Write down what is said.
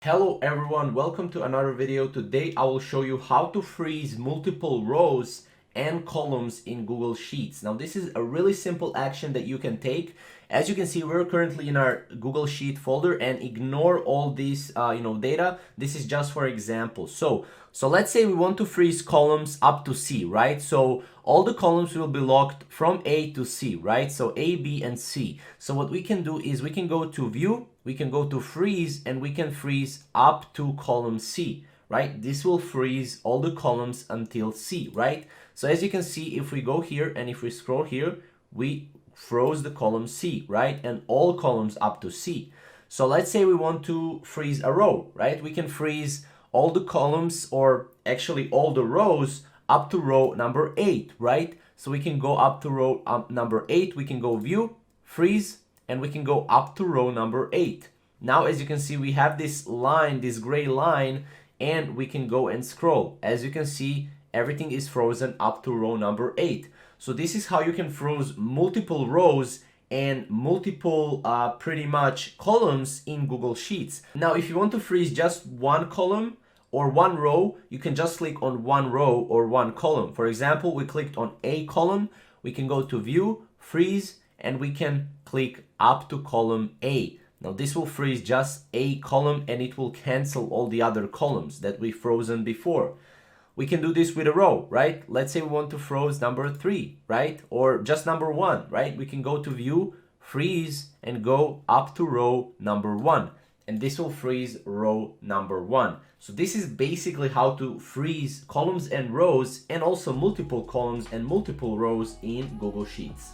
Hello everyone, welcome to another video. Today I will show you how to freeze multiple rows and columns in Google Sheets. Now this is a really simple action that you can take. As you can see, we're currently in our Google Sheet folder, and ignore all this data. This is just for example. So let's say we want to freeze columns up to C, right? So all the columns will be locked from A to C, right? So A, B, and C. So what we can do is we can go to View, we can go to Freeze, and we can freeze up to column C, right? This will freeze all the columns until C, right? So as you can see, if we go here and if we scroll here, we froze the column C, right? And all columns up to C. So let's say we want to freeze a row, right? We can freeze all the columns, or actually all the rows, up to row number 8, right? So we can go up to row number 8, we can go View, Freeze, and we can go up to row number 8. Now as you can see, we have this line, this gray line, and we can go and scroll. As you can see, everything is frozen up to row number 8. So this is how you can freeze multiple rows and multiple pretty much columns in Google Sheets. Now if you want to freeze just one column or one row, you can just click on one row or one column. For example, we clicked on a column, we can go to View, Freeze, and we can click up to column A. Now this will freeze just a column, and it will cancel all the other columns that we frozen before. We can do this with a row, right? Let's say we want to freeze number 3, right? Or just number 1, right? We can go to View, Freeze, and go up to row number 1. And this will freeze row number 1. So this is basically how to freeze columns and rows, and also multiple columns and multiple rows in Google Sheets.